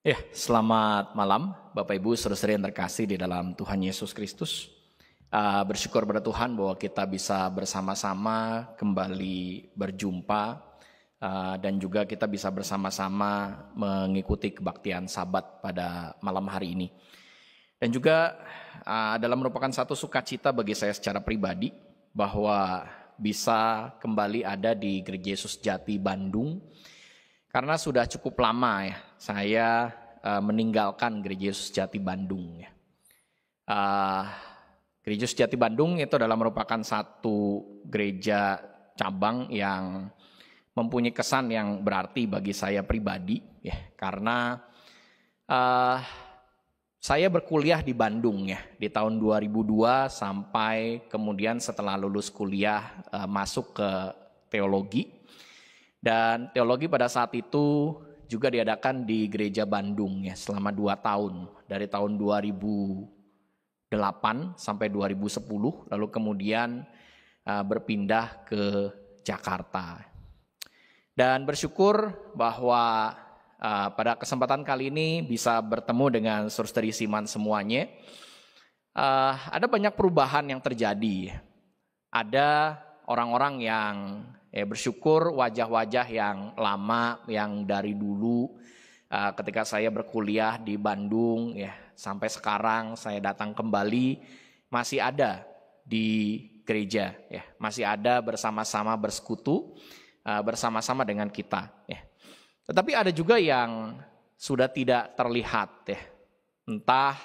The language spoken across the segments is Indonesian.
Ya, selamat malam Bapak Ibu saudara-saudari yang terkasih di dalam Tuhan Yesus Kristus. Bersyukur pada Tuhan bahwa kita bisa bersama-sama kembali berjumpa dan juga kita bisa bersama-sama mengikuti kebaktian Sabat pada malam hari ini. Dan juga adalah merupakan satu sukacita bagi saya secara pribadi bahwa bisa kembali ada di Gereja Yesus Jati Bandung. Karena sudah cukup lama ya saya meninggalkan Gereja Yesus Jati Bandung ya. Gereja Yesus Jati Bandung itu adalah merupakan satu gereja cabang yang mempunyai kesan yang berarti bagi saya pribadi ya. Karena saya berkuliah di Bandung ya di tahun 2002 sampai kemudian setelah lulus kuliah masuk ke teologi. Dan teologi pada saat itu juga diadakan di Gereja Bandung ya selama 2 tahun. Dari tahun 2008 sampai 2010 lalu kemudian berpindah ke Jakarta. Dan bersyukur bahwa pada kesempatan kali ini bisa bertemu dengan saudara-saudari Siman semuanya. Ada banyak perubahan yang terjadi. Ada orang-orang yang bersyukur wajah-wajah yang lama yang dari dulu ketika saya berkuliah di Bandung ya sampai sekarang saya datang kembali masih ada di gereja ya, masih ada bersama-sama bersekutu bersama-sama dengan kita ya. Tetapi ada juga yang sudah tidak terlihat ya. Entah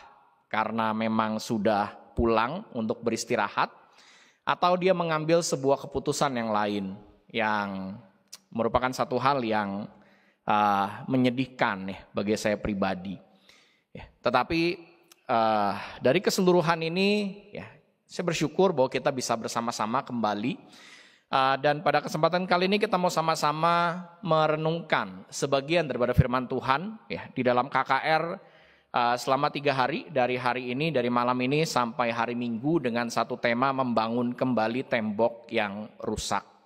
karena memang sudah pulang untuk beristirahat atau dia mengambil sebuah keputusan yang lain yang merupakan satu hal yang menyedihkan ya bagi saya pribadi. Ya, tetapi dari keseluruhan ini ya saya bersyukur bahwa kita bisa bersama-sama kembali dan pada kesempatan kali ini kita mau sama-sama merenungkan sebagian daripada firman Tuhan ya di dalam KKR selama 3 hari dari hari ini dari malam ini sampai hari Minggu dengan satu tema membangun kembali tembok yang rusak.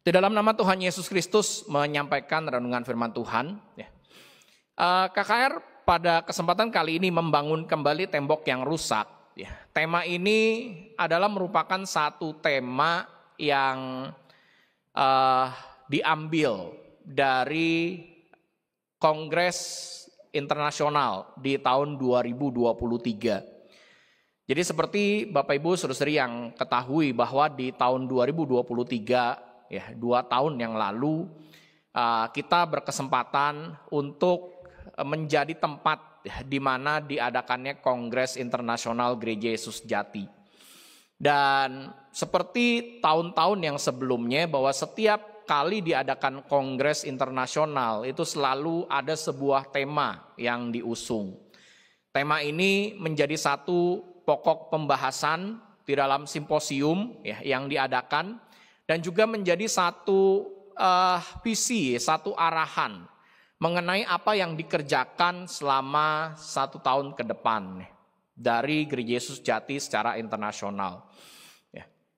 Di dalam nama Tuhan Yesus Kristus menyampaikan renungan firman Tuhan. KKR pada kesempatan kali ini membangun kembali tembok yang rusak. Tema ini adalah merupakan satu tema yang diambil dari Kongres Internasional di tahun 2023. Jadi seperti Bapak Ibu saudara-saudari yang ketahui bahwa di tahun 2023 ya 2 tahun yang lalu kita berkesempatan untuk menjadi tempat di mana diadakannya Kongres Internasional Gereja Yesus Jati. Dan seperti tahun-tahun yang sebelumnya bahwa setiap kali diadakan Kongres Internasional itu selalu ada sebuah tema yang diusung. Tema ini menjadi satu pokok pembahasan di dalam simposium ya, yang diadakan. Dan juga menjadi satu visi, satu arahan mengenai apa yang dikerjakan selama 1 tahun ke depan dari Gereja Yesus Jati secara internasional.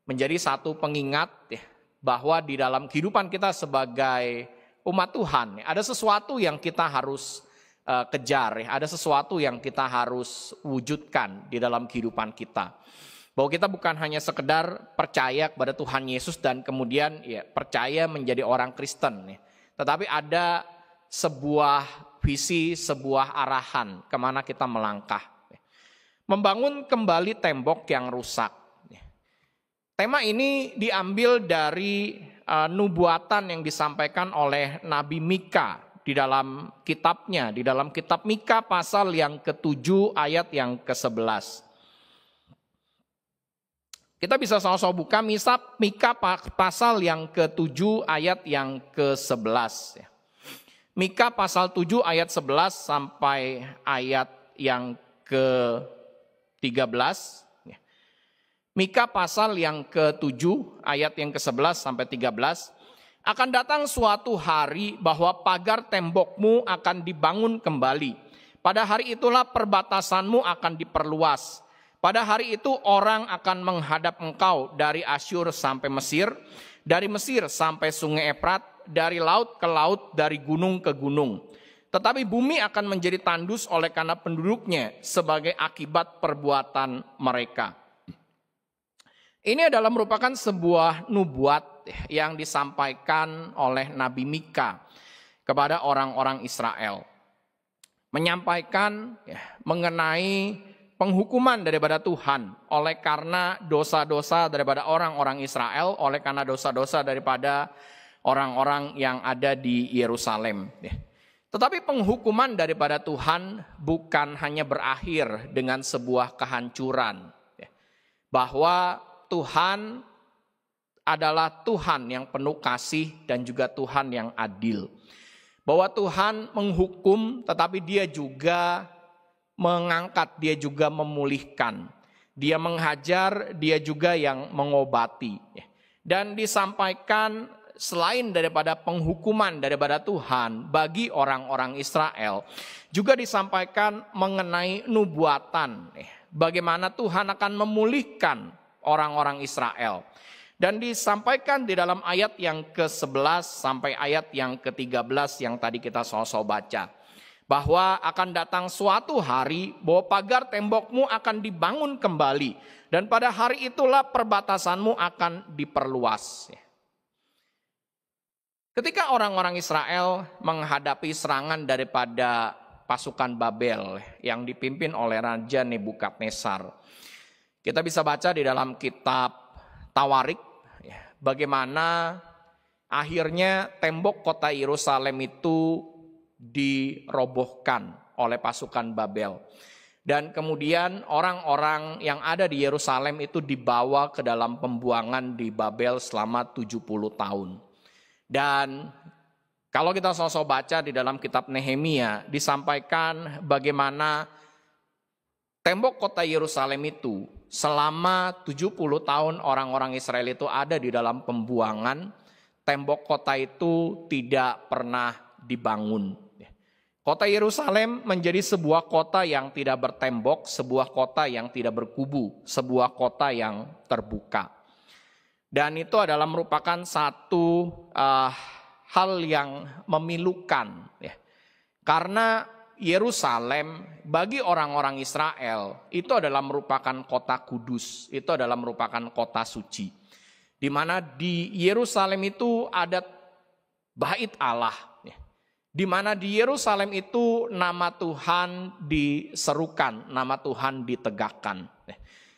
Menjadi satu pengingat bahwa di dalam kehidupan kita sebagai umat Tuhan ada sesuatu yang kita harus kejar, ada sesuatu yang kita harus wujudkan di dalam kehidupan kita. Bahwa kita bukan hanya sekedar percaya kepada Tuhan Yesus dan kemudian ya percaya menjadi orang Kristen ya. Tetapi ada sebuah visi, sebuah arahan kemana kita melangkah. Membangun kembali tembok yang rusak. Tema ini diambil dari nubuatan yang disampaikan oleh Nabi Mika di dalam kitabnya. Di dalam kitab Mika pasal yang ke-7 ayat yang ke-11. Kita bisa sama-sama buka Mika pasal yang ke-7 ayat yang ke-11. Mika pasal 7 ayat 11 sampai ayat yang ke-13. Mika pasal yang ke-7 ayat yang ke-11 sampai 13. Akan datang suatu hari bahwa pagar tembokmu akan dibangun kembali. Pada hari itulah perbatasanmu akan diperluas. Pada hari itu orang akan menghadap engkau dari Asyur sampai Mesir, dari Mesir sampai sungai Efrat, dari laut ke laut, dari gunung ke gunung. tetapi bumi akan menjadi tandus oleh karena penduduknya sebagai akibat perbuatan mereka. Ini adalah merupakan sebuah nubuat yang disampaikan oleh Nabi Mika kepada orang-orang Israel. Menyampaikan mengenai penghukuman daripada Tuhan oleh karena dosa-dosa daripada orang-orang Israel, oleh karena dosa-dosa daripada orang-orang yang ada di Yerusalem. Tetapi penghukuman daripada Tuhan bukan hanya berakhir dengan sebuah kehancuran. Bahwa Tuhan adalah Tuhan yang penuh kasih dan juga Tuhan yang adil. Bahwa Tuhan menghukum tetapi Dia juga mengangkat, Dia juga memulihkan. Dia menghajar, Dia juga yang mengobati. Dan disampaikan selain daripada penghukuman daripada Tuhan bagi orang-orang Israel, juga disampaikan mengenai nubuatan. Bagaimana Tuhan akan memulihkan orang-orang Israel. Dan disampaikan di dalam ayat yang ke-11 sampai ayat yang ke-13 yang tadi kita sosok baca. Bahwa akan datang suatu hari bahwa pagar tembokmu akan dibangun kembali. Dan pada hari itulah perbatasanmu akan diperluas. Ketika orang-orang Israel menghadapi serangan daripada pasukan Babel yang dipimpin oleh Raja Nebukadnezar, kita bisa baca di dalam kitab Tawarik bagaimana akhirnya tembok kota Yerusalem itu dirobohkan oleh pasukan Babel. Dan kemudian orang-orang yang ada di Yerusalem itu dibawa ke dalam pembuangan di Babel selama 70 tahun. Dan kalau kita sosok baca di dalam kitab Nehemia, disampaikan bagaimana tembok kota Yerusalem itu selama 70 tahun orang-orang Israel itu ada di dalam pembuangan, tembok kota itu tidak pernah dibangun. Kota Yerusalem menjadi sebuah kota yang tidak bertembok, sebuah kota yang tidak berkubu, sebuah kota yang terbuka. Dan itu adalah merupakan satu hal yang memilukan. Karena Yerusalem bagi orang-orang Israel itu adalah merupakan kota kudus, itu adalah merupakan kota suci. Di mana di Yerusalem itu ada bait Allah. Di mana di Yerusalem itu nama Tuhan diserukan, nama Tuhan ditegakkan.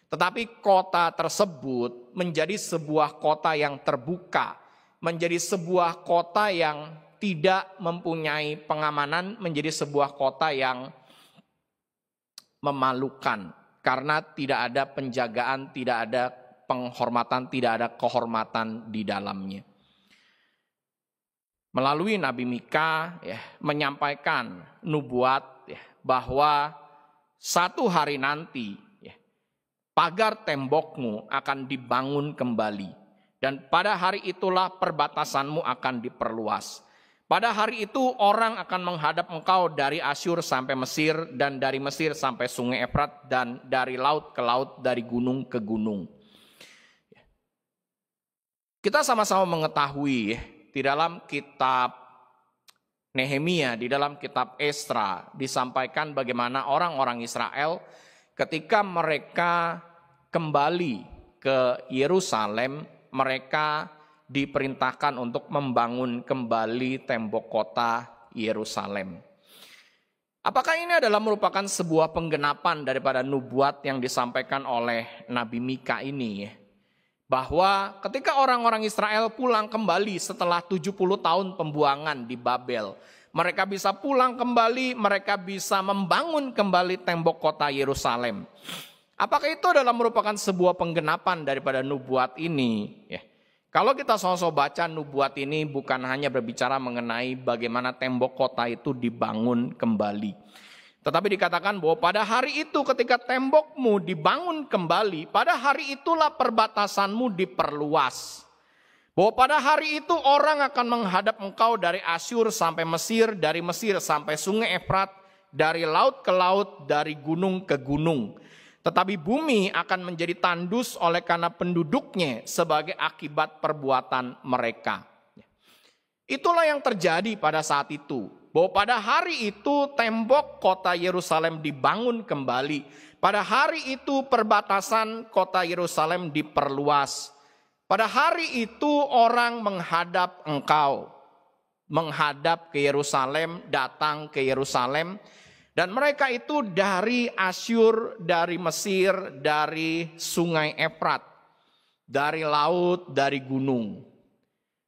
Tetapi kota tersebut menjadi sebuah kota yang terbuka, menjadi sebuah kota yang tidak mempunyai pengamanan, menjadi sebuah kota yang memalukan. Karena tidak ada penjagaan, tidak ada penghormatan, tidak ada kehormatan di dalamnya. Melalui Nabi Mika menyampaikan nubuat bahwa satu hari nanti pagar tembokmu akan dibangun kembali. Dan pada hari itulah perbatasanmu akan diperluas. Pada hari itu orang akan menghadap engkau dari Asyur sampai Mesir, dan dari Mesir sampai Sungai Efrat, dan dari laut ke laut, dari gunung ke gunung. Kita sama-sama mengetahui di dalam kitab Nehemia, di dalam kitab Esra, disampaikan bagaimana orang-orang Israel ketika mereka kembali ke Yerusalem, mereka diperintahkan untuk membangun kembali tembok kota Yerusalem. Apakah ini adalah merupakan sebuah penggenapan daripada nubuat yang disampaikan oleh Nabi Mika ini? Bahwa ketika orang-orang Israel pulang kembali setelah 70 tahun pembuangan di Babel, mereka bisa pulang kembali, mereka bisa membangun kembali tembok kota Yerusalem. Apakah itu adalah merupakan sebuah penggenapan daripada nubuat ini? Kalau kita sosok baca nubuat ini bukan hanya berbicara mengenai bagaimana tembok kota itu dibangun kembali. Tetapi dikatakan bahwa pada hari itu ketika tembokmu dibangun kembali, pada hari itulah perbatasanmu diperluas. Bahwa pada hari itu orang akan menghadap engkau dari Asyur sampai Mesir, dari Mesir sampai Sungai Efrat, dari laut ke laut, dari gunung ke gunung. Tetapi bumi akan menjadi tandus oleh karena penduduknya sebagai akibat perbuatan mereka. Itulah yang terjadi pada saat itu. bahwa pada hari itu tembok kota Yerusalem dibangun kembali. Pada hari itu perbatasan kota Yerusalem diperluas. Pada hari itu orang menghadap engkau, menghadap ke Yerusalem, datang ke Yerusalem. Dan mereka itu dari Asyur, dari Mesir, dari sungai Efrat, dari laut, dari gunung.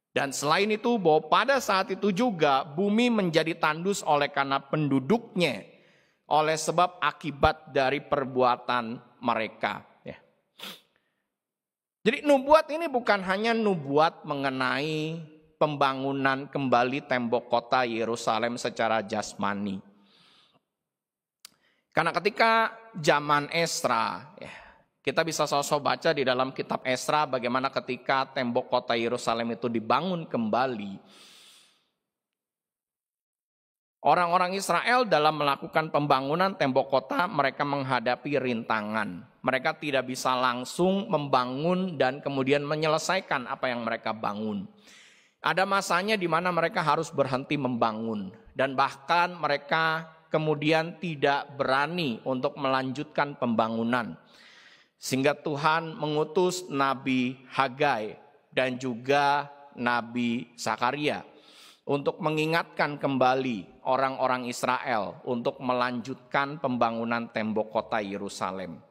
Dan selain itu bahwa pada saat itu juga bumi menjadi tandus oleh karena penduduknya, oleh sebab akibat dari perbuatan mereka. Ya. Jadi nubuat ini bukan hanya nubuat mengenai pembangunan kembali tembok kota Yerusalem secara jasmani. Karena ketika zaman Esra, ya, kita bisa sosok baca di dalam kitab Esra bagaimana ketika tembok kota Yerusalem itu dibangun kembali. Orang-orang Israel dalam melakukan pembangunan tembok kota mereka menghadapi rintangan. Mereka tidak bisa langsung membangun dan kemudian menyelesaikan apa yang mereka bangun. Ada masanya di mana mereka harus berhenti membangun. Dan bahkan mereka kemudian tidak berani untuk melanjutkan pembangunan. Sehingga Tuhan mengutus Nabi Hagai dan juga Nabi Zakaria untuk mengingatkan kembali orang-orang Israel untuk melanjutkan pembangunan tembok kota Yerusalem.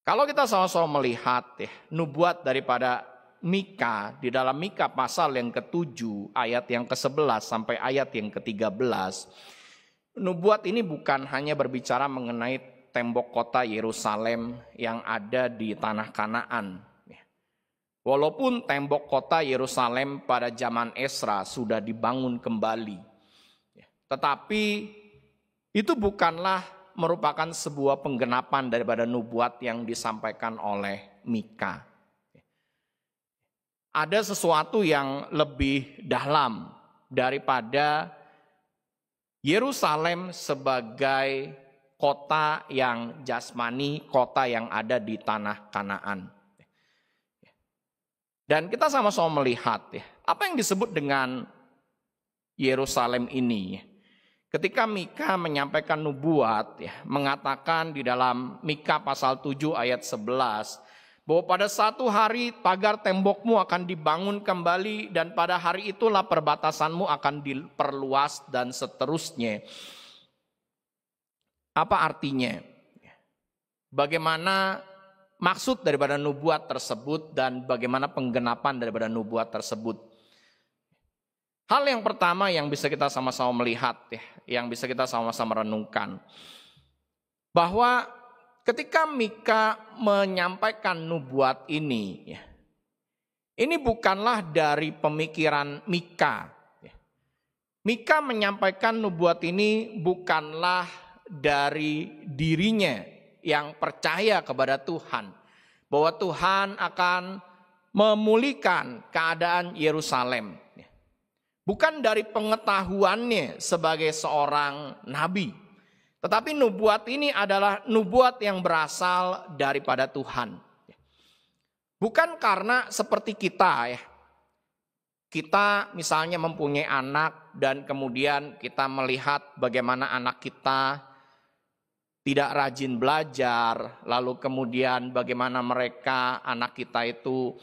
Kalau kita sama-sama melihat nubuat daripada Mika di dalam Mika pasal yang ke-7 ayat yang ke-11 sampai ayat yang ke-13, nubuat ini bukan hanya berbicara mengenai tembok kota Yerusalem yang ada di tanah Kanaan. Walaupun tembok kota Yerusalem pada zaman Esra sudah dibangun kembali, tetapi itu bukanlah merupakan sebuah penggenapan daripada nubuat yang disampaikan oleh Mika. Ada sesuatu yang lebih dalam daripada Yerusalem sebagai kota yang jasmani, kota yang ada di tanah Kanaan. Dan kita sama-sama melihat apa yang disebut dengan Yerusalem ini. Ketika Mika menyampaikan nubuat, mengatakan di dalam Mika pasal 7 ayat 11, bahwa pada satu hari pagar tembokmu akan dibangun kembali dan pada hari itulah perbatasanmu akan diperluas dan seterusnya. Apa artinya? Bagaimana maksud daripada nubuat tersebut dan bagaimana penggenapan daripada nubuat tersebut? Hal yang pertama yang bisa kita sama-sama melihat, yang bisa kita sama-sama renungkan, bahwa ketika Mika menyampaikan nubuat ini bukanlah dari pemikiran Mika. Mika menyampaikan nubuat ini bukanlah dari dirinya yang percaya kepada Tuhan, bahwa Tuhan akan memulihkan keadaan Yerusalem. Bukan dari pengetahuannya sebagai seorang nabi, tetapi nubuat ini adalah nubuat yang berasal daripada Tuhan. Bukan karena seperti kita kita misalnya mempunyai anak dan kemudian kita melihat bagaimana anak kita tidak rajin belajar, lalu kemudian bagaimana anak kita itu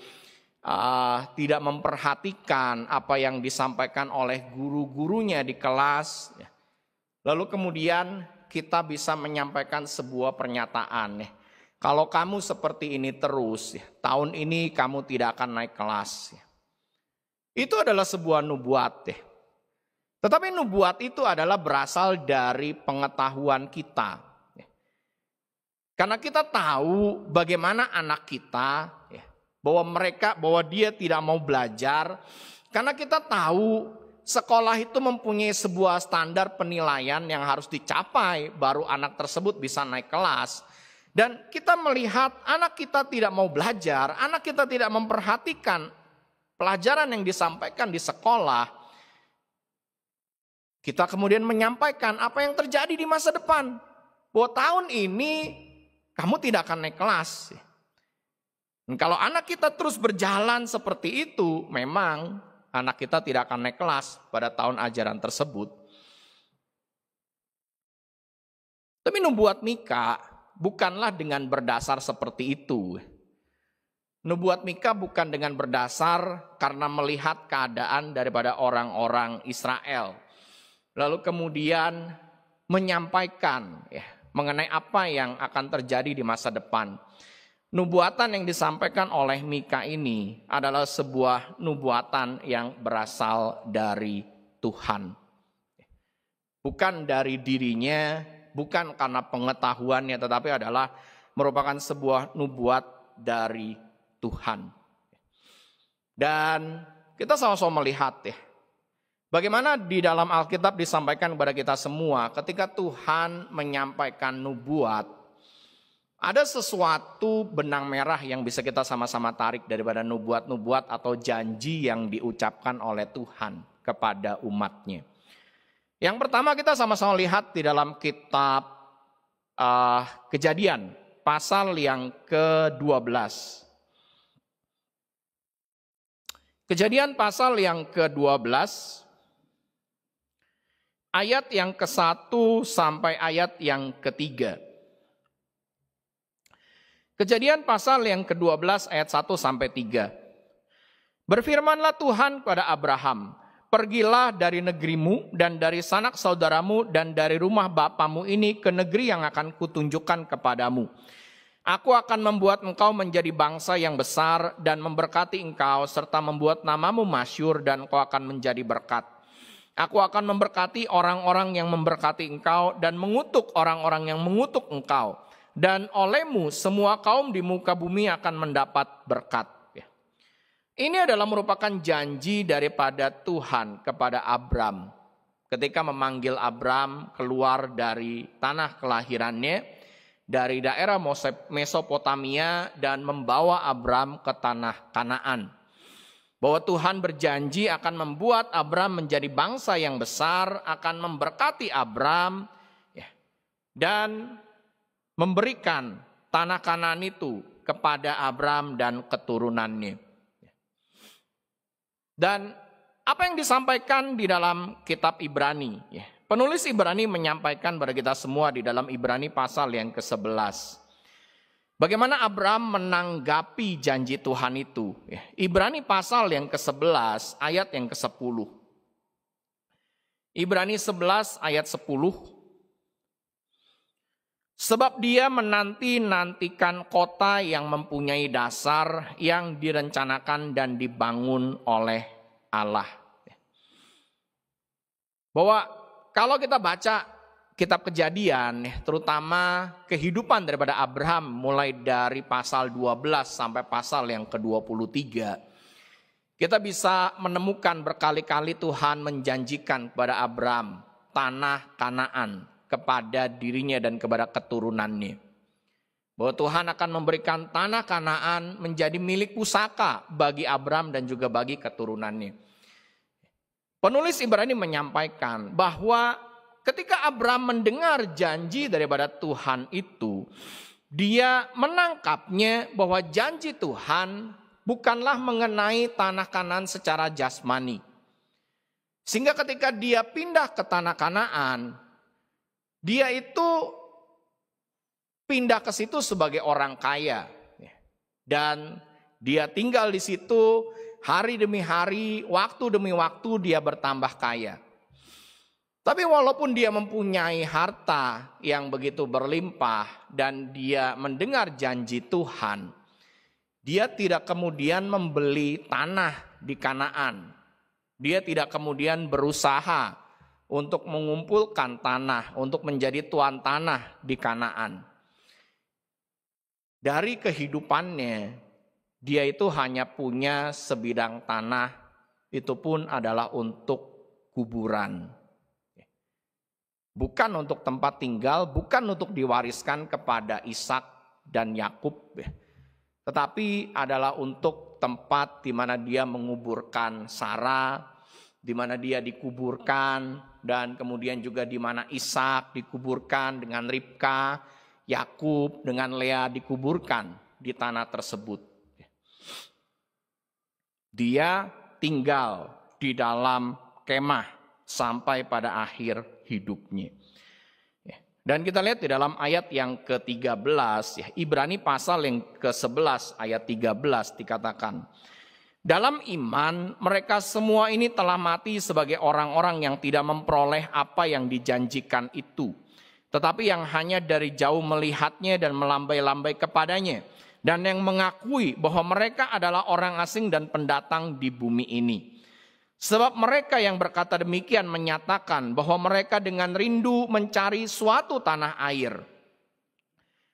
tidak memperhatikan apa yang disampaikan oleh guru-gurunya di kelas. Lalu kemudian kita bisa menyampaikan sebuah pernyataan. Kalau kamu seperti ini terus, tahun ini kamu tidak akan naik kelas. Itu adalah sebuah nubuat. Tetapi nubuat itu adalah berasal dari pengetahuan kita. Karena kita tahu bagaimana anak kita, bahwa dia tidak mau belajar. Karena kita tahu sekolah itu mempunyai sebuah standar penilaian yang harus dicapai baru anak tersebut bisa naik kelas. Dan kita melihat anak kita tidak mau belajar, anak kita tidak memperhatikan pelajaran yang disampaikan di sekolah. Kita kemudian menyampaikan apa yang terjadi di masa depan. Bahwa tahun ini kamu tidak akan naik kelas. Dan kalau anak kita terus berjalan seperti itu, memang anak kita tidak akan naik kelas pada tahun ajaran tersebut. Tapi nubuat Mika bukanlah dengan berdasar seperti itu. Nubuat Mika bukan dengan berdasar karena melihat keadaan daripada orang-orang Israel. Lalu kemudian menyampaikan mengenai apa yang akan terjadi di masa depan. Nubuatan yang disampaikan oleh Mika ini adalah sebuah nubuatan yang berasal dari Tuhan. Bukan dari dirinya, bukan karena pengetahuannya, tetapi adalah merupakan sebuah nubuat dari Tuhan. Dan kita sama-sama melihat bagaimana di dalam Alkitab disampaikan kepada kita semua ketika Tuhan menyampaikan nubuat. Ada sesuatu benang merah yang bisa kita sama-sama tarik daripada nubuat-nubuat atau janji yang diucapkan oleh Tuhan kepada umatnya. Yang pertama kita sama-sama lihat di dalam kitab Kejadian, pasal yang ke-12. Kejadian pasal yang ke-12, ayat yang ke-1 sampai ayat yang ke-3. Kejadian pasal yang ke-12 ayat 1 sampai 3. Berfirmanlah Tuhan kepada Abraham, pergilah dari negerimu dan dari sanak saudaramu dan dari rumah bapamu ini ke negeri yang akan kutunjukkan kepadamu. Aku akan membuat engkau menjadi bangsa yang besar dan memberkati engkau serta membuat namamu masyhur dan engkau akan menjadi berkat. Aku akan memberkati orang-orang yang memberkati engkau dan mengutuk orang-orang yang mengutuk engkau. Dan olehmu semua kaum di muka bumi akan mendapat berkat. Ini adalah merupakan janji daripada Tuhan kepada Abram. Ketika memanggil Abram keluar dari tanah kelahirannya, dari daerah Mesopotamia dan membawa Abram ke tanah Kanaan. Bahwa Tuhan berjanji akan membuat Abram menjadi bangsa yang besar, akan memberkati Abram, dan memberikan tanah Kanaan itu kepada Abram dan keturunannya. Dan apa yang disampaikan di dalam kitab Ibrani? Penulis Ibrani menyampaikan kepada kita semua di dalam Ibrani pasal yang ke-11. Bagaimana Abram menanggapi janji Tuhan itu? Ibrani pasal yang ke-11 ayat yang ke-10. Ibrani 11 ayat 10. Sebab dia menanti-nantikan kota yang mempunyai dasar yang direncanakan dan dibangun oleh Allah. Bahwa kalau kita baca kitab Kejadian, terutama kehidupan daripada Abraham mulai dari pasal 12 sampai pasal yang ke-23, kita bisa menemukan berkali-kali Tuhan menjanjikan kepada Abraham tanah Kanaan kepada dirinya dan kepada keturunannya. Bahwa Tuhan akan memberikan tanah Kanaan menjadi milik pusaka bagi Abram dan juga bagi keturunannya. Penulis Ibrani menyampaikan bahwa ketika Abram mendengar janji daripada Tuhan itu, dia menangkapnya bahwa janji Tuhan bukanlah mengenai tanah Kanaan secara jasmani. Sehingga ketika dia pindah ke tanah Kanaan, dia itu pindah ke situ sebagai orang kaya. Dan dia tinggal di situ hari demi hari, waktu demi waktu dia bertambah kaya. Tapi walaupun dia mempunyai harta yang begitu berlimpah dan dia mendengar janji Tuhan, dia tidak kemudian membeli tanah di Kanaan. Dia tidak kemudian berusaha untuk mengumpulkan tanah, untuk menjadi tuan tanah di Kanaan. Dari kehidupannya, dia itu hanya punya sebidang tanah, itu pun adalah untuk kuburan. Bukan untuk tempat tinggal, bukan untuk diwariskan kepada Ishak dan Yakub, tetapi adalah untuk tempat di mana dia menguburkan Sarah, di mana dia dikuburkan, dan kemudian juga di mana Ishak dikuburkan dengan Ribka, Yakub dengan Lea dikuburkan di tanah tersebut. Dia tinggal di dalam kemah sampai pada akhir hidupnya. Dan kita lihat di dalam ayat yang ke-13, ya, Ibrani pasal yang ke-11 ayat 13 dikatakan, dalam iman mereka semua ini telah mati sebagai orang-orang yang tidak memperoleh apa yang dijanjikan itu, tetapi yang hanya dari jauh melihatnya dan melambai-lambai kepadanya, dan yang mengakui bahwa mereka adalah orang asing dan pendatang di bumi ini. Sebab mereka yang berkata demikian menyatakan bahwa mereka dengan rindu mencari suatu tanah air.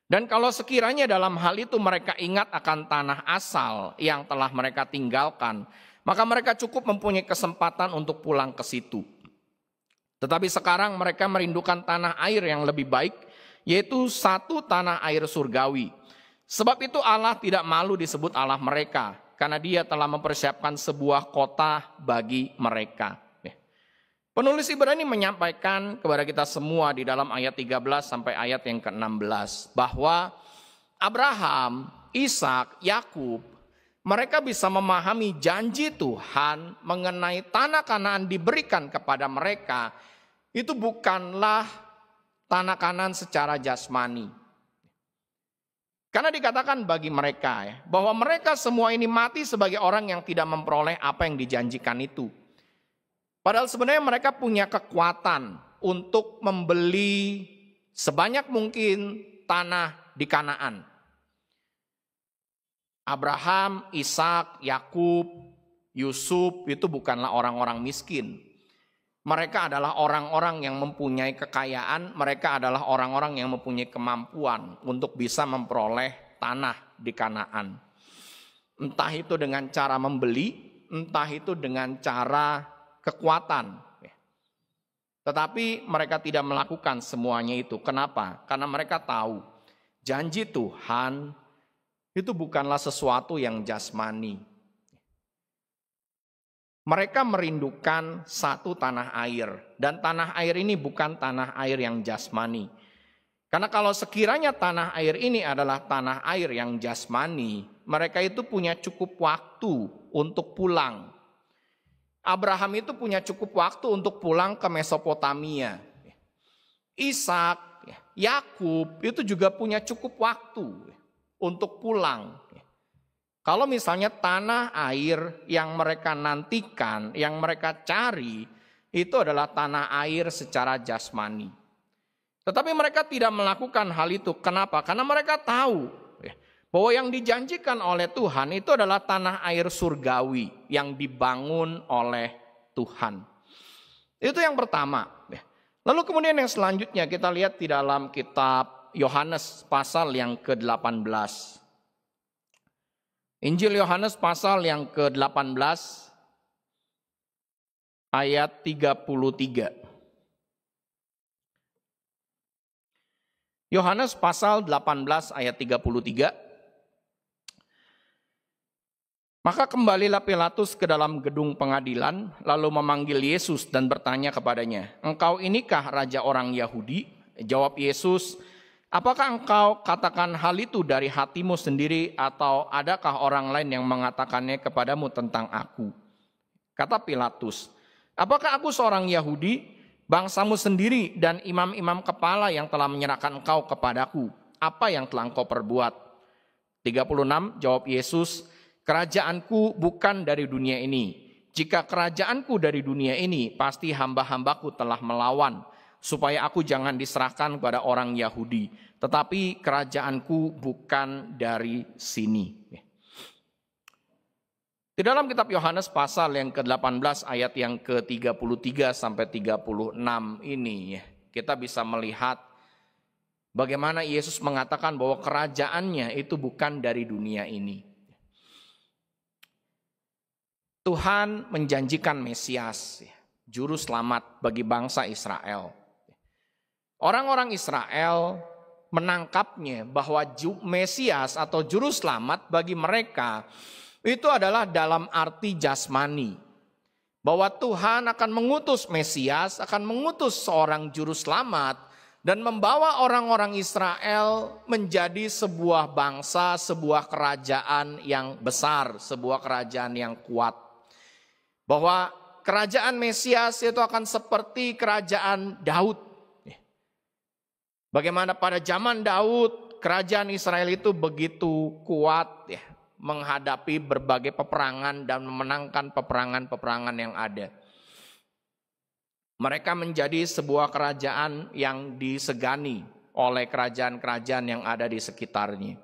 Dan kalau sekiranya dalam hal itu mereka ingat akan tanah asal yang telah mereka tinggalkan, maka mereka cukup mempunyai kesempatan untuk pulang ke situ. Tetapi sekarang mereka merindukan tanah air yang lebih baik, yaitu satu tanah air surgawi. Sebab itu Allah tidak malu disebut Allah mereka, karena Dia telah mempersiapkan sebuah kota bagi mereka. Penulis Ibrani menyampaikan kepada kita semua di dalam ayat 13 sampai ayat yang ke-16 bahwa Abraham, Ishak, Yakub, mereka bisa memahami janji Tuhan mengenai tanah Kanaan diberikan kepada mereka. Itu bukanlah tanah Kanaan secara jasmani. Karena dikatakan bagi mereka bahwa mereka semua ini mati sebagai orang yang tidak memperoleh apa yang dijanjikan itu. Padahal sebenarnya mereka punya kekuatan untuk membeli sebanyak mungkin tanah di Kanaan. Abraham, Ishak, Yakub, Yusuf itu bukanlah orang-orang miskin. Mereka adalah orang-orang yang mempunyai kekayaan, mereka adalah orang-orang yang mempunyai kemampuan untuk bisa memperoleh tanah di Kanaan. Entah itu dengan cara membeli, entah itu dengan cara kekuatan. Tetapi mereka tidak melakukan semuanya itu. Kenapa? Karena mereka tahu janji Tuhan itu bukanlah sesuatu yang jasmani. Mereka merindukan satu tanah air. Dan tanah air ini bukan tanah air yang jasmani. Karena kalau sekiranya tanah air ini adalah tanah air yang jasmani, mereka itu punya cukup waktu untuk pulang. Abraham itu punya cukup waktu untuk pulang ke Mesopotamia. Ishak, Yakub itu juga punya cukup waktu untuk pulang. Kalau misalnya tanah air yang mereka nantikan, yang mereka cari, itu adalah tanah air secara jasmani. Tetapi mereka tidak melakukan hal itu. Kenapa? Karena mereka tahu bahwa yang dijanjikan oleh Tuhan itu adalah tanah air surgawi yang dibangun oleh Tuhan. Itu yang pertama. Lalu kemudian yang selanjutnya kita lihat di dalam kitab Yohanes pasal yang ke-18. Injil Yohanes pasal yang ke-18 ayat 33. Yohanes pasal 18 ayat 33. Maka kembalilah Pilatus ke dalam gedung pengadilan, lalu memanggil Yesus dan bertanya kepadanya, "Engkau inikah raja orang Yahudi?" Jawab Yesus, "Apakah engkau katakan hal itu dari hatimu sendiri atau adakah orang lain yang mengatakannya kepadamu tentang aku?" Kata Pilatus, "Apakah aku seorang Yahudi? Bangsamu sendiri dan imam-imam kepala yang telah menyerahkan engkau kepadaku. Apa yang telah engkau perbuat?" 36, jawab Yesus, "Kerajaanku bukan dari dunia ini. Jika kerajaanku dari dunia ini, pasti hamba-hambaku telah melawan, supaya aku jangan diserahkan kepada orang Yahudi. Tetapi kerajaanku bukan dari sini." Di dalam kitab Yohanes pasal yang ke-18 ayat yang ke-33 sampai 36 ini, kita bisa melihat bagaimana Yesus mengatakan bahwa kerajaannya itu bukan dari dunia ini. Tuhan menjanjikan Mesias, juru selamat bagi bangsa Israel. Orang-orang Israel menangkapnya bahwa Mesias atau juru selamat bagi mereka itu adalah dalam arti jasmani. Bahwa Tuhan akan mengutus Mesias, akan mengutus seorang juru selamat dan membawa orang-orang Israel menjadi sebuah bangsa, sebuah kerajaan yang besar, sebuah kerajaan yang kuat. Bahwa kerajaan Mesias itu akan seperti kerajaan Daud. Bagaimana pada zaman Daud, kerajaan Israel itu begitu kuat ya, menghadapi berbagai peperangan dan memenangkan peperangan-peperangan yang ada. Mereka menjadi sebuah kerajaan yang disegani oleh kerajaan-kerajaan yang ada di sekitarnya.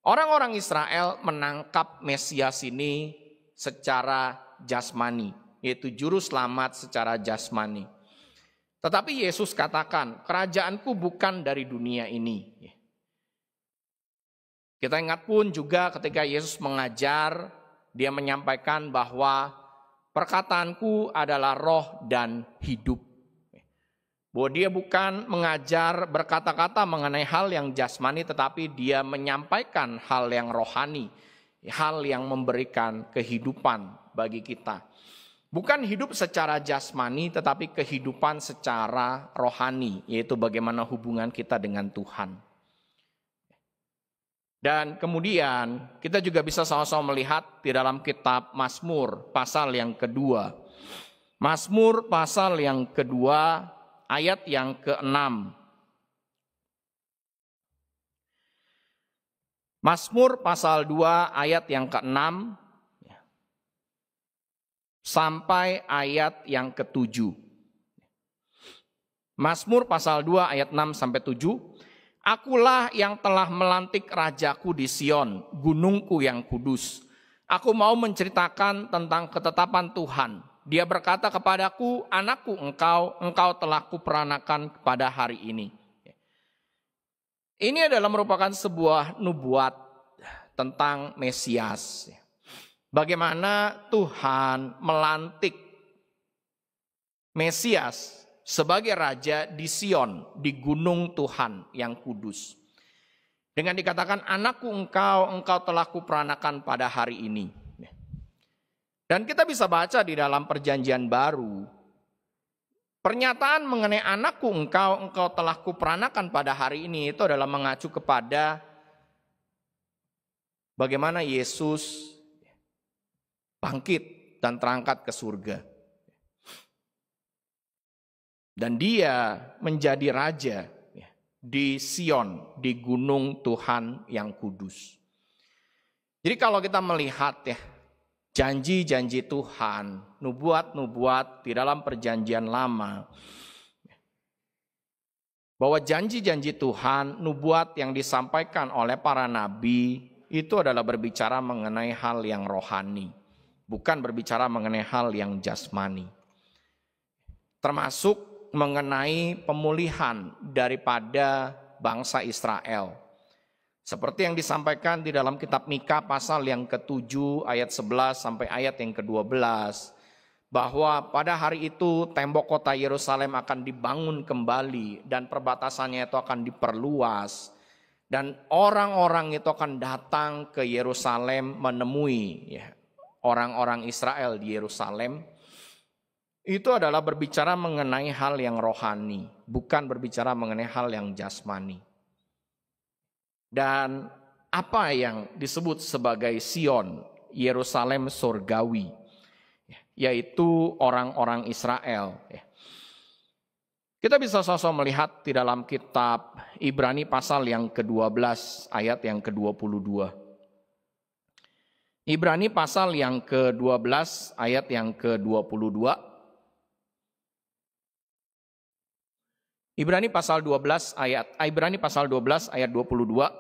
Orang-orang Israel menangkap Mesias ini secara jasmani, yaitu juru selamat secara jasmani. Tetapi Yesus katakan, kerajaanku bukan dari dunia ini. Kita ingat pun juga ketika Yesus mengajar, dia menyampaikan bahwa perkataanku adalah roh dan hidup. Bahwa dia bukan mengajar berkata-kata mengenai hal yang jasmani, tetapi dia menyampaikan hal yang rohani, hal yang memberikan kehidupan bagi kita. Bukan hidup secara jasmani, tetapi kehidupan secara rohani, yaitu bagaimana hubungan kita dengan Tuhan. Dan kemudian kita juga bisa sama-sama melihat di dalam kitab Mazmur pasal yang kedua. Mazmur pasal yang kedua ayat yang ke-6. Mazmur pasal 2 ayat yang ke-6 sampai ayat yang ke-7. Mazmur pasal 2 ayat 6 sampai 7. Akulah yang telah melantik rajaku di Sion, gunungku yang kudus. Aku mau menceritakan tentang ketetapan Tuhan. Dia berkata kepadaku, anakku engkau telah kuperanakan pada hari ini. Ini adalah merupakan sebuah nubuat tentang Mesias. Bagaimana Tuhan melantik Mesias sebagai raja di Sion, di gunung Tuhan yang kudus. Dengan dikatakan, anakku engkau telah kuperanakan pada hari ini. Dan kita bisa baca di dalam perjanjian baru, pernyataan mengenai anakku engkau telah kuperanakan pada hari ini itu adalah mengacu kepada bagaimana Yesus bangkit dan terangkat ke surga. Dan dia menjadi raja di Sion, di gunung Tuhan yang kudus. Jadi kalau kita melihat ya, janji-janji Tuhan, nubuat-nubuat di dalam perjanjian lama, bahwa janji-janji Tuhan, nubuat yang disampaikan oleh para nabi, itu adalah berbicara mengenai hal yang rohani, bukan berbicara mengenai hal yang jasmani. Termasuk mengenai pemulihan daripada bangsa Israel. Seperti yang disampaikan di dalam kitab Mika pasal yang ke-7 ayat 11 sampai ayat yang ke-12. Bahwa pada hari itu tembok kota Yerusalem akan dibangun kembali dan perbatasannya itu akan diperluas. Dan orang-orang itu akan datang ke Yerusalem menemui orang-orang Israel di Yerusalem. Itu adalah berbicara mengenai hal yang rohani, bukan berbicara mengenai hal yang jasmani. Dan apa yang disebut sebagai Sion, Yerusalem surgawi, yaitu orang-orang Israel. Kita bisa sama-sama melihat di dalam kitab Ibrani pasal yang ke-12 ayat yang ke-22. Ibrani pasal yang ke-12 ayat yang ke-22. Ibrani pasal 12 ayat 22.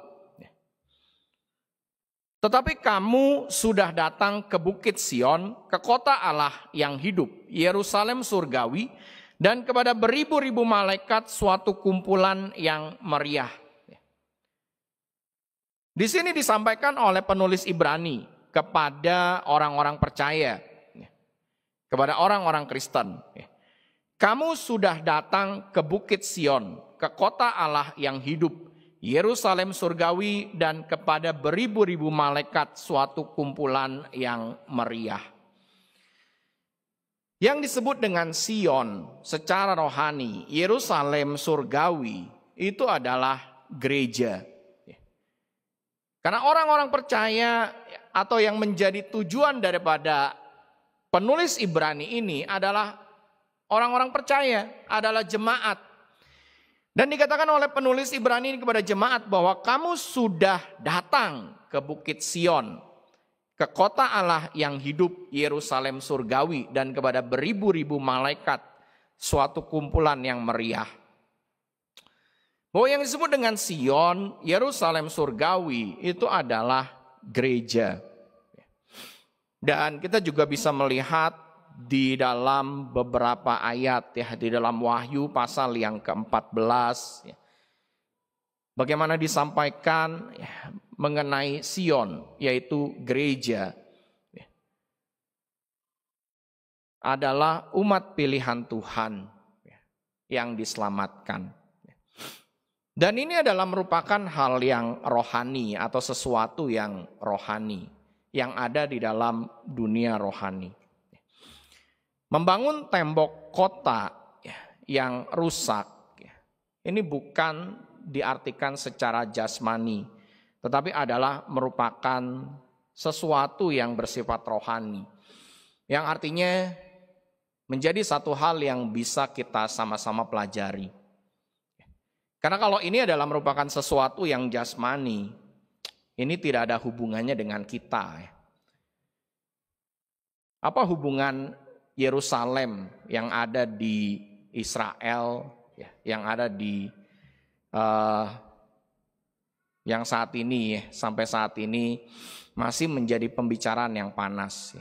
Tetapi kamu sudah datang ke Bukit Sion, ke kota Allah yang hidup, Yerusalem surgawi, dan kepada beribu-ribu malaikat suatu kumpulan yang meriah. Di sini disampaikan oleh penulis Ibrani kepada orang-orang percaya, kepada orang-orang Kristen. Kamu sudah datang ke Bukit Sion, ke kota Allah yang hidup, Yerusalem surgawi, dan kepada beribu-ribu malaikat suatu kumpulan yang meriah. Yang disebut dengan Sion secara rohani, Yerusalem surgawi, itu adalah gereja. Karena orang-orang percaya atau yang menjadi tujuan daripada penulis Ibrani ini adalah orang-orang percaya, adalah jemaat. Dan dikatakan oleh penulis Ibrani ini kepada jemaat bahwa kamu sudah datang ke Bukit Sion, ke kota Allah yang hidup, Yerusalem surgawi, dan kepada beribu-ribu malaikat, suatu kumpulan yang meriah. Bahwa yang disebut dengan Sion, Yerusalem surgawi, itu adalah gereja. Dan kita juga bisa melihat di dalam beberapa ayat ya, di dalam Wahyu pasal yang ke-14 ya, bagaimana disampaikan ya, mengenai Sion, yaitu gereja ya, adalah umat pilihan Tuhan ya, yang diselamatkan. Dan ini adalah merupakan hal yang rohani atau sesuatu yang rohani yang ada di dalam dunia rohani. Membangun tembok kota yang rusak, ini bukan diartikan secara jasmani, tetapi adalah merupakan sesuatu yang bersifat rohani, yang artinya menjadi satu hal yang bisa kita sama-sama pelajari. Karena kalau ini adalah merupakan sesuatu yang jasmani, ini tidak ada hubungannya dengan kita. Apa hubungan Yerusalem yang ada di Israel, yang ada di yang saat ini sampai saat ini masih menjadi pembicaraan yang panas.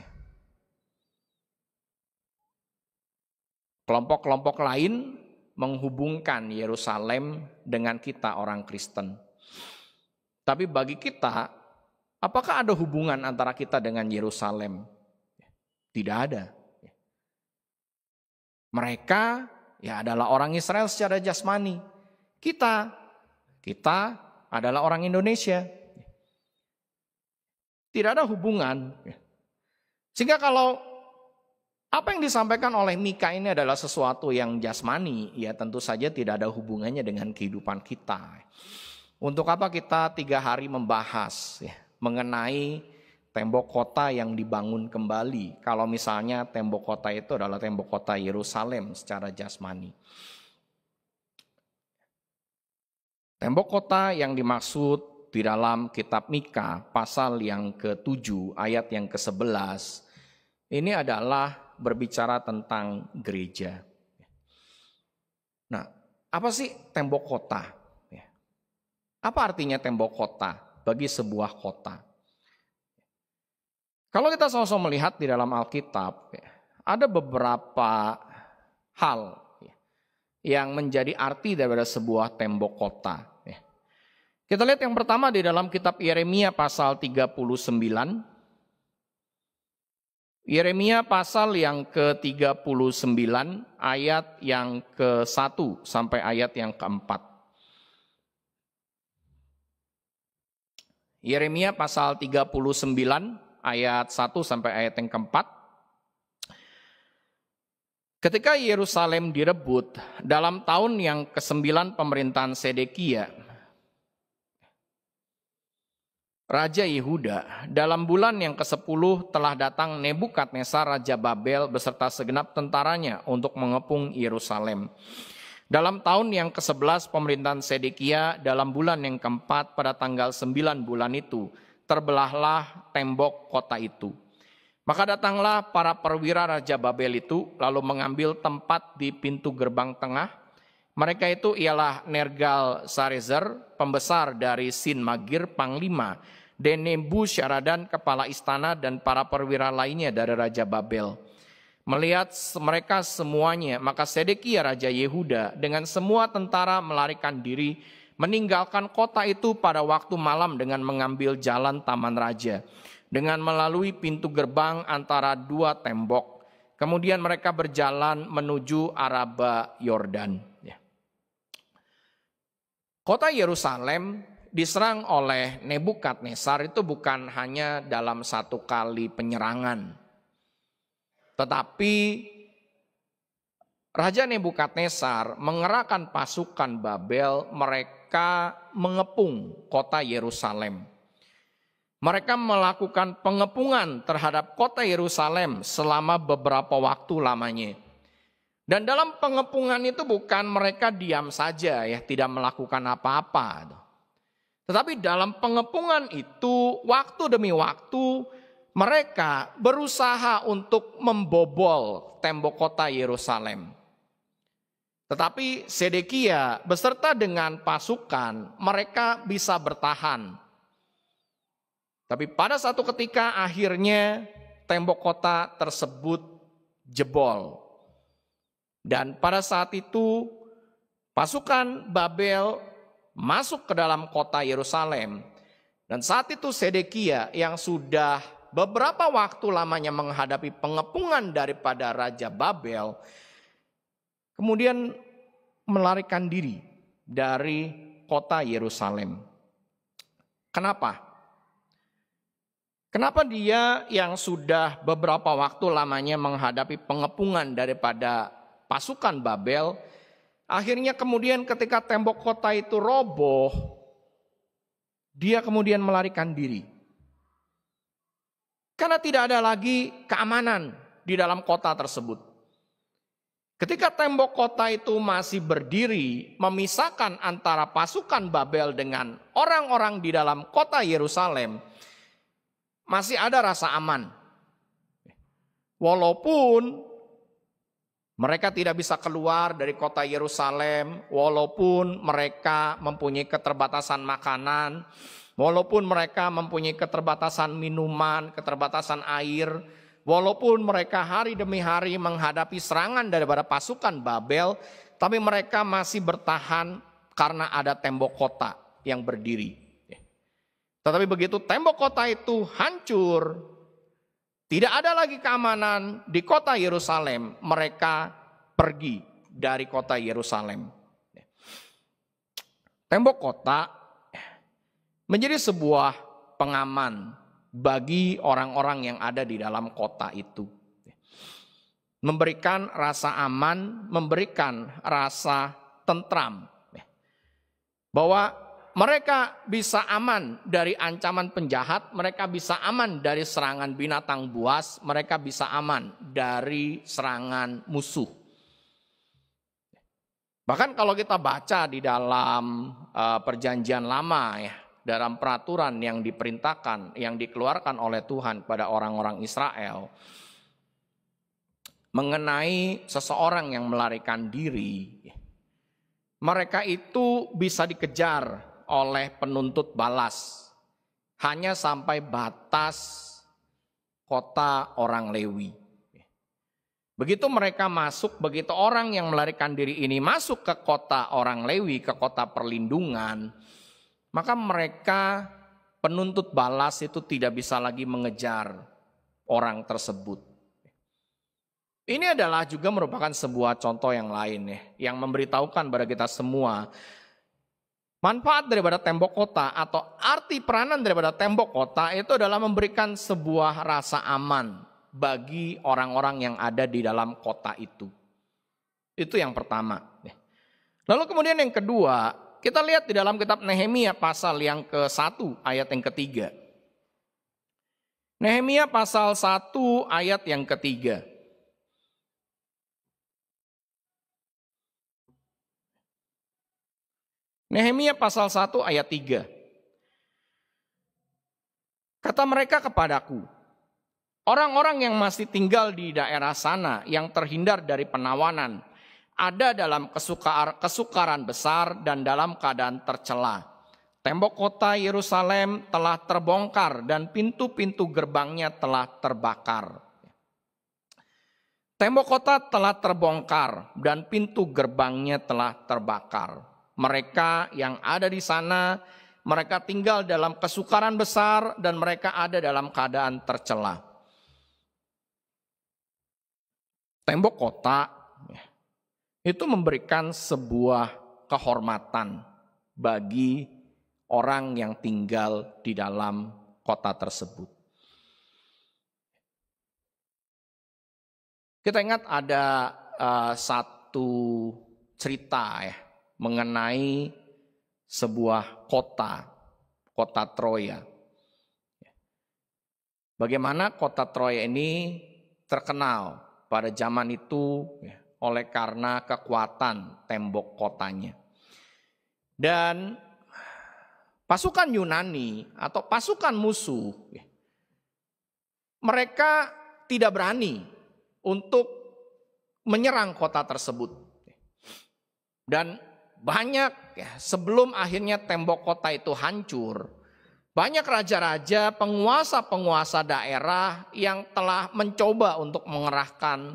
Kelompok-kelompok lain menghubungkan Yerusalem dengan kita orang Kristen. Tapi bagi kita, apakah ada hubungan antara kita dengan Yerusalem? Tidak ada. Mereka ya adalah orang Israel secara jasmani. Kita adalah orang Indonesia. Tidak ada hubungan. Sehingga kalau apa yang disampaikan oleh Mika ini adalah sesuatu yang jasmani, ya tentu saja tidak ada hubungannya dengan kehidupan kita. Untuk apa kita 3 hari membahas ya, mengenai tembok kota yang dibangun kembali, kalau misalnya tembok kota itu adalah tembok kota Yerusalem secara jasmani. Tembok kota yang dimaksud di dalam kitab Mika pasal yang ke-7 ayat yang ke-11 ini adalah berbicara tentang gereja. Nah, apa sih tembok kota? Apa artinya tembok kota bagi sebuah kota? Kalau kita sama-sama melihat di dalam Alkitab, ada beberapa hal yang menjadi arti daripada sebuah tembok kota. Kita lihat yang pertama di dalam kitab Yeremia pasal 39. Yeremia pasal yang ke-39 ayat yang ke-1 sampai ayat yang ke-4. Yeremia pasal 39 ayat 1 sampai ayat yang ke-4. Ketika Yerusalem direbut dalam tahun yang ke-9 pemerintahan Sedekia, Raja Yehuda, dalam bulan yang ke-10 telah datang Nebukadnezar Raja Babel beserta segenap tentaranya untuk mengepung Yerusalem. Dalam tahun yang ke-11 pemerintahan Sedekia, dalam bulan yang ke-4 pada tanggal 9 bulan itu, terbelahlah tembok kota itu. Maka datanglah para perwira Raja Babel itu, lalu mengambil tempat di pintu gerbang tengah. Mereka itu ialah Nergal-Sarezer, pembesar dari Sin Magir, panglima, dan Nebusyaradan, kepala istana, dan para perwira lainnya dari Raja Babel. Melihat mereka semuanya, maka Sedekia Raja Yehuda dengan semua tentara melarikan diri, meninggalkan kota itu pada waktu malam dengan mengambil jalan Taman Raja, dengan melalui pintu gerbang antara 2 tembok. Kemudian mereka berjalan menuju Araba Yordan. Kota Yerusalem diserang oleh Nebukadnezar itu bukan hanya dalam 1 kali penyerangan. Tetapi Raja Nebukadnezar mengerahkan pasukan Babel, mereka mengepung kota Yerusalem. Mereka melakukan pengepungan terhadap kota Yerusalem selama beberapa waktu lamanya. Dan dalam pengepungan itu bukan mereka diam saja ya, tidak melakukan apa-apa. Tetapi dalam pengepungan itu waktu demi waktu mereka berusaha untuk membobol tembok kota Yerusalem. Tetapi Sedekia beserta dengan pasukan mereka bisa bertahan. Tapi pada satu ketika akhirnya tembok kota tersebut jebol. Dan pada saat itu pasukan Babel masuk ke dalam kota Yerusalem. Dan saat itu Sedekia yang sudah beberapa waktu lamanya menghadapi pengepungan daripada Raja Babel, kemudian melarikan diri dari kota Yerusalem. Kenapa? Kenapa dia yang sudah beberapa waktu lamanya menghadapi pengepungan daripada pasukan Babel, akhirnya kemudian ketika tembok kota itu roboh, dia kemudian melarikan diri. Karena tidak ada lagi keamanan di dalam kota tersebut. Ketika tembok kota itu masih berdiri, memisahkan antara pasukan Babel dengan orang-orang di dalam kota Yerusalem, masih ada rasa aman. Walaupun mereka tidak bisa keluar dari kota Yerusalem, walaupun mereka mempunyai keterbatasan makanan, walaupun mereka mempunyai keterbatasan minuman, keterbatasan air, walaupun mereka hari demi hari menghadapi serangan daripada pasukan Babel, tapi mereka masih bertahan karena ada tembok kota yang berdiri. Tetapi begitu tembok kota itu hancur, tidak ada lagi keamanan di kota Yerusalem, mereka pergi dari kota Yerusalem. Tembok kota menjadi sebuah pengaman bagi orang-orang yang ada di dalam kota itu. Memberikan rasa aman, memberikan rasa tentram. Bahwa mereka bisa aman dari ancaman penjahat, mereka bisa aman dari serangan binatang buas, mereka bisa aman dari serangan musuh. Bahkan kalau kita baca di dalam perjanjian lama ya, dalam peraturan yang diperintahkan, yang dikeluarkan oleh Tuhan pada orang-orang Israel, mengenai seseorang yang melarikan diri, mereka itu bisa dikejar oleh penuntut balas hanya sampai batas kota orang Lewi. Begitu mereka masuk, begitu orang yang melarikan diri ini masuk ke kota orang Lewi, ke kota perlindungan, maka mereka penuntut balas itu tidak bisa lagi mengejar orang tersebut. Ini adalah juga merupakan sebuah contoh yang lain ya, yang memberitahukan pada kita semua manfaat daripada tembok kota atau arti peranan daripada tembok kota itu adalah memberikan sebuah rasa aman bagi orang-orang yang ada di dalam kota itu. Itu yang pertama. Lalu kemudian yang kedua, kita lihat di dalam kitab Nehemia pasal yang ke-1 ayat yang ketiga. Nehemia pasal 1 ayat yang ketiga. Nehemia pasal 1 ayat 3. Kata mereka kepadaku, orang-orang yang masih tinggal di daerah sana yang terhindar dari penawanan, ada dalam kesukaran besar dan dalam keadaan tercela. Tembok kota Yerusalem telah terbongkar dan pintu-pintu gerbangnya telah terbakar. Tembok kota telah terbongkar dan pintu gerbangnya telah terbakar. Mereka yang ada di sana, mereka tinggal dalam kesukaran besar dan mereka ada dalam keadaan tercela. Tembok kota itu memberikan sebuah kehormatan bagi orang yang tinggal di dalam kota tersebut. Kita ingat ada satu cerita ya, mengenai sebuah kota Troya. Bagaimana kota Troy ini terkenal pada zaman itu oleh karena kekuatan tembok kotanya. Dan pasukan Yunani atau pasukan musuh, mereka tidak berani untuk menyerang kota tersebut. Dan banyak sebelum akhirnya tembok kota itu hancur, banyak raja-raja, penguasa-penguasa daerah yang telah mencoba untuk mengerahkan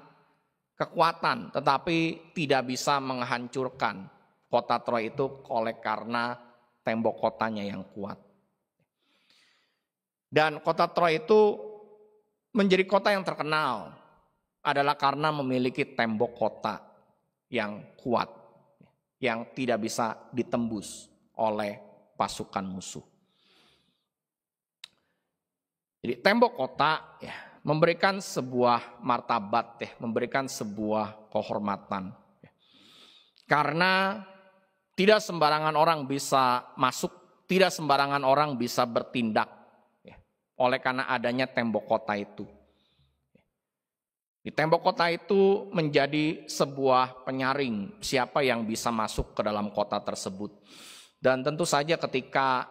kekuatan, tetapi tidak bisa menghancurkan kota Troy itu oleh karena tembok kotanya yang kuat. Dan kota Troy itu menjadi kota yang terkenal adalah karena memiliki tembok kota yang kuat, yang tidak bisa ditembus oleh pasukan musuh. Jadi tembok kota memberikan sebuah martabat, memberikan sebuah kehormatan. Karena tidak sembarangan orang bisa masuk, tidak sembarangan orang bisa bertindak oleh karena adanya tembok kota itu. Di tembok kota itu menjadi sebuah penyaring siapa yang bisa masuk ke dalam kota tersebut. Dan tentu saja ketika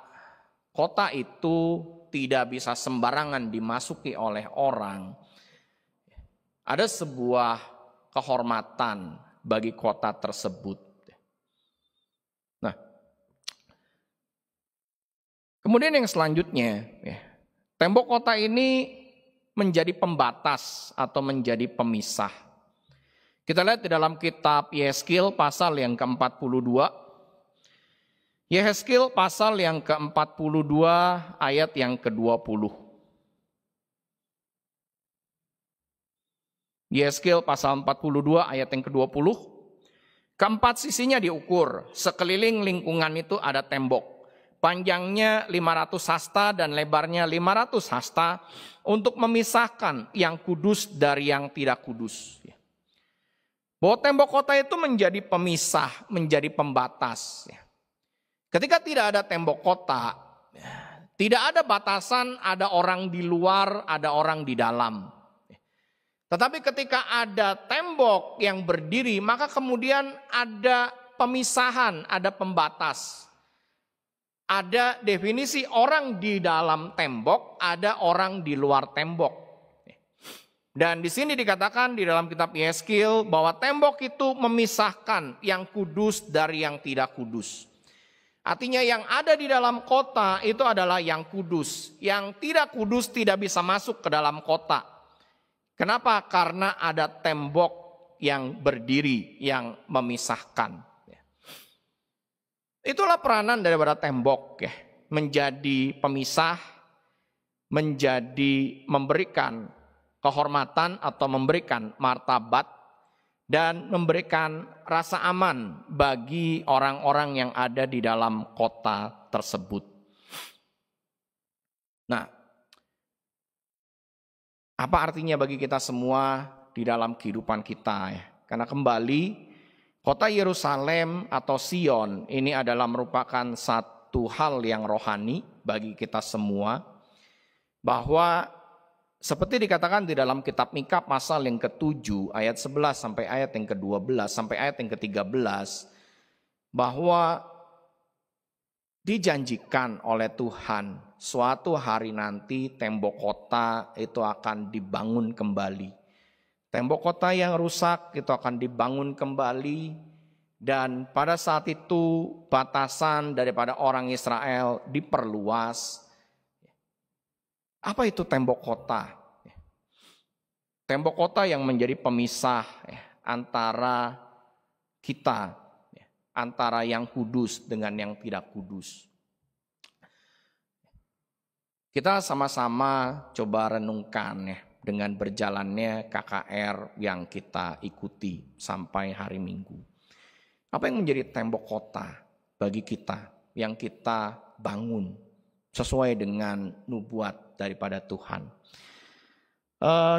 kota itu tidak bisa sembarangan dimasuki oleh orang, ada sebuah kehormatan bagi kota tersebut. Nah, kemudian yang selanjutnya, tembok kota ini menjadi pembatas atau menjadi pemisah. Kita lihat di dalam kitab Yehezkiel pasal yang ke-42. Yehezkiel pasal yang ke-42 ayat yang ke-20. Yehezkiel pasal 42 ayat yang ke-20. Keempat sisinya diukur, sekeliling lingkungan itu ada tembok. Panjangnya 500 hasta dan lebarnya 500 hasta untuk memisahkan yang kudus dari yang tidak kudus. Bahwa tembok kota itu menjadi pemisah, menjadi pembatas. Ketika tidak ada tembok kota, tidak ada batasan, ada orang di luar, ada orang di dalam. Tetapi ketika ada tembok yang berdiri, maka kemudian ada pemisahan, ada pembatas. Ada definisi orang di dalam tembok, ada orang di luar tembok. Dan di sini dikatakan di dalam kitab Yehezkiel bahwa tembok itu memisahkan yang kudus dari yang tidak kudus. Artinya yang ada di dalam kota itu adalah yang kudus. Yang tidak kudus tidak bisa masuk ke dalam kota. Kenapa? Karena ada tembok yang berdiri, yang memisahkan. Itulah peranan daripada tembok, menjadi pemisah, menjadi memberikan kehormatan atau memberikan martabat, dan memberikan rasa aman bagi orang-orang yang ada di dalam kota tersebut. Nah, apa artinya bagi kita semua di dalam kehidupan kita? Karena kembali, kota Yerusalem atau Sion ini adalah merupakan satu hal yang rohani bagi kita semua, bahwa seperti dikatakan di dalam kitab Mika pasal yang ke-7 ayat 11 sampai ayat yang ke-12 sampai ayat yang ke-13, bahwa dijanjikan oleh Tuhan suatu hari nanti tembok kota itu akan dibangun kembali. Tembok kota yang rusak itu akan dibangun kembali, dan pada saat itu batasan daripada orang Israel diperluas. Apa itu tembok kota? Tembok kota yang menjadi pemisah antara kita, antara yang kudus dengan yang tidak kudus. Kita sama-sama coba renungkan dengan berjalannya KKR yang kita ikuti sampai hari Minggu. Apa yang menjadi tembok kota bagi kita yang kita bangun sesuai dengan nubuat daripada Tuhan?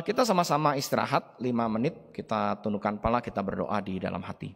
Kita sama-sama istirahat 5 menit, kita tundukkan kepala, kita berdoa di dalam hati.